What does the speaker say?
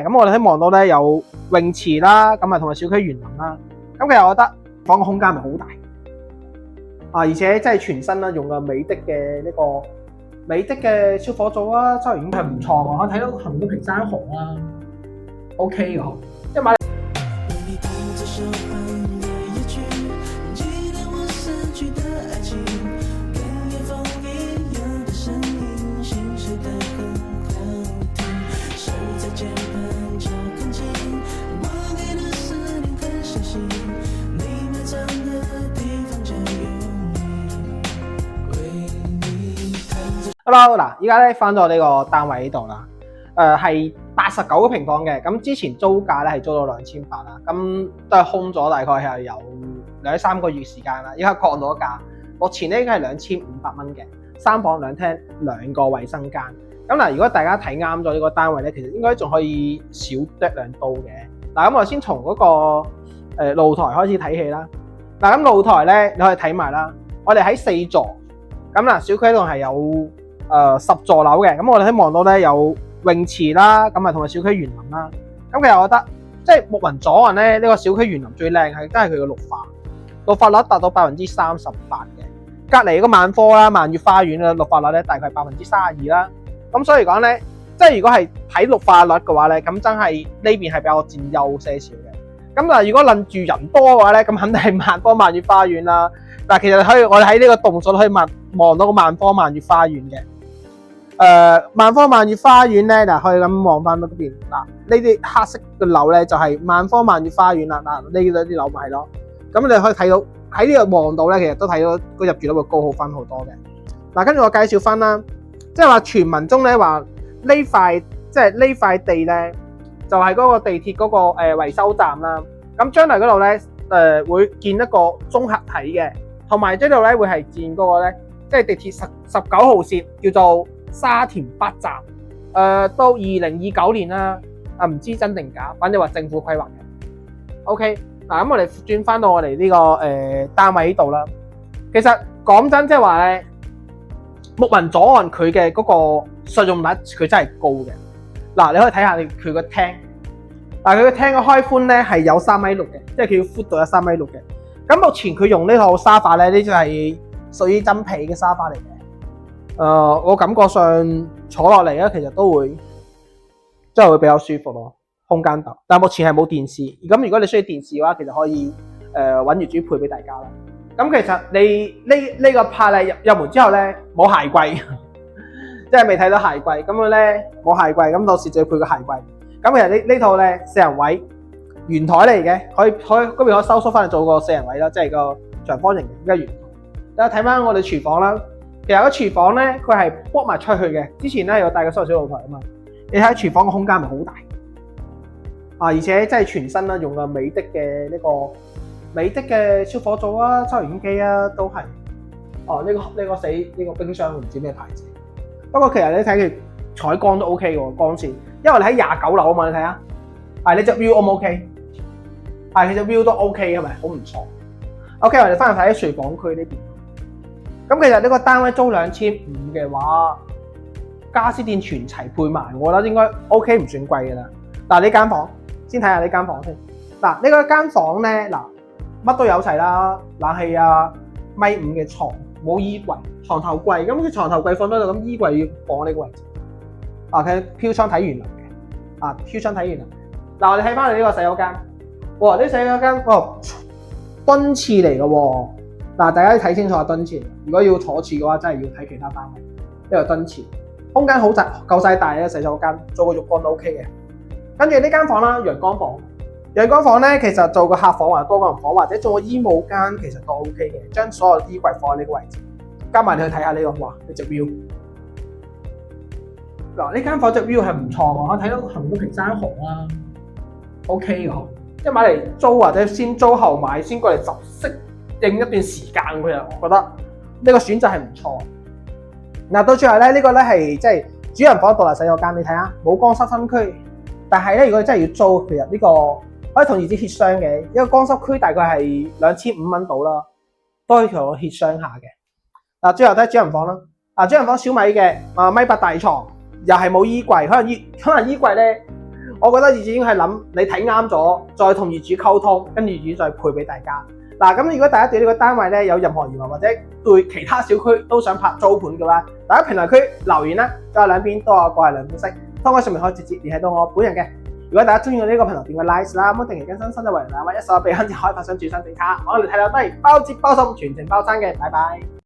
咁我哋喺望到咧有泳池啦，咁啊同埋小區園林啦。咁其實我覺得房嘅空間咪好大而且真係全新啦，用嘅美的嘅呢個美的嘅消火組啦，周圍已經係唔錯喎。我睇到行到屏山河啦 ，OK 嘅，即係買。Hello， 嗱，依家咧翻到呢個單位呢度啦，係89個平方嘅，咁之前租價咧係租到2800啦，咁都係空咗大概係有2-3個月時間啦，依家降到價，目前咧應該係2500蚊嘅，3房2廳2個衛生間。咁嗱，如果大家睇啱咗呢個單位咧，其實應該仲可以少得2刀嘅。嗱，咁我先從嗰個露台開始睇起啦。嗱，咁露台咧你可以睇埋啦，我哋喺4座，咁嗱小區度係有10座樓嘅，咁我哋喺望到咧有泳池啦，咁啊同埋小區園林啦。咁其實我覺得即係牧雲左岸咧呢個小區園林最靚係真係佢嘅綠化率達到38%嘅。隔離個萬科啦、萬悅花園嘅綠化率咧大概係32%啦。咁所以講咧，即係如果係睇綠化率嘅話咧，咁真係呢邊係比較佔優些少嘅。咁嗱，如果諗住人多嘅話咧，咁肯定係萬科萬悅花園啦。嗱，其實我哋喺呢個動作都可以望到個萬科萬悅花園嘅。萬科萬悅花園咧，嗱可以咁望翻嗰邊。嗱，呢啲黑色嘅樓咧就係萬科萬悅花園啦。嗱，呢啲樓咪係咯。咁你可以睇到喺呢度望到咧，其實都睇到個入住率會高分好多嘅。嗱，跟住我介紹翻啦，即係話傳聞中咧話呢塊地咧就係嗰個地鐵嗰個維修站啦。咁將來嗰度咧會建一個綜合體嘅，同埋呢度咧會係建嗰個咧即係地鐵19號線叫做沙田北站。到2029年啦，唔知真定假，反正話政府規劃嘅。OK， 嗱咁我哋轉翻到我哋呢個單位呢度啦。其實講真，即係話咧，牧雲左岸佢嘅嗰個實用率佢真係高嘅。嗱，你可以睇下佢個廳，但係佢個廳嘅開寬咧係有3.6米嘅，即係佢要闊到有3.6米嘅。咁目前佢用呢套沙發咧，呢就係屬於真皮嘅沙發嚟嘅。我感覺上坐落嚟咧，其實都會真係會比較舒服咯，空間大。但係目前係冇電視，咁如果你需要電視嘅話，其實可以揾業主配俾大家啦。咁其實你呢個派禮入門之後咧，冇鞋櫃，即係未睇到鞋櫃，咁樣咧冇鞋櫃，咁到時就要配個鞋櫃。咁其實呢套咧4人位圓台嚟嘅，可以嗰邊可以收縮翻嚟做個4人位啦，即係個長方形嘅圓台。大家睇翻我哋廚房啦。其實個廚房咧，佢係剝埋出去嘅。之前咧有帶個小露台啊嘛，你睇廚房個空間咪好大而且真係全新啦，用嘅美的嘅呢個美的嘅消火組啊、抽油煙機啊，都係呢個冰箱唔知咩牌子。不過其實你睇佢採光都 OK 嘅光線，因為你喺29樓啊嘛，你睇下，你隻 view O 唔 OK？ 佢隻 view 都 OK 係咪？好唔錯。OK， 我哋翻去睇廚房區呢邊。咁其實呢個單位租2500嘅話，家私電全齊配埋，我覺得應該 OK， 唔算貴嘅啦。嗱，呢間房先睇下呢間房先。嗱，呢個間房咧，嗱乜都有齊啦，冷氣啊，1.5米嘅床，冇衣櫃，床頭櫃。咁佢床頭櫃放喺度，咁衣櫃要放喺呢個位置。佢飄窗睇園林嘅，飄窗睇園林。嗱，我哋睇翻嚟呢個洗手間，哇！呢洗手間蹲廁嚟嘅喎。嗱，大家睇清楚蹲廁。如果要坐廁嘅話，真係要睇其他單位。呢個蹲廁，空間好窄，夠晒大嘅洗手間，做個浴缸都 OK 嘅。跟住呢間房啦，陽光房。陽光房咧，其實做個客房或者多個人房，或者做個衣帽間，其實都 OK 嘅。將所有衣櫃放喺呢個位置，加埋你去睇下呢個，哇！呢隻 view。嗱，呢間房隻 view 係唔錯喎，我睇到行到屏山河啦 ，OK 嘅。即係買嚟租或者先租後買，先過嚟就適應一段時間，佢又我覺得呢個選擇係唔錯。嗱，到最後咧，呢個咧係即係主人房獨立洗手間，你睇下冇乾濕分區，但係咧如果你真係要租，其實呢個可以同業主協商嘅，一個乾濕區大概係2500蚊到啦，都可以同我協商下嘅。嗱，最後睇主人房啦。主人房小米嘅，1.8米大床，又係冇衣櫃，可能衣櫃咧，我覺得業主應該係諗你睇啱咗，再同業主溝通，跟住業主再配俾大家。嗱，咁如果大家對呢個單位咧有任何疑問，或者對其他小區都想拍租盤嘅話，大家評論區留言啦，左右兩邊都有個係兩分析，通過上面可以直接聯繫到我本人嘅。如果大家中意我呢個頻道，點個 like 啦，咁定期更新新嘅為大家一手備刊，可以發上最新政策，我哋睇到都係包接包送，全程包餐嘅，拜拜。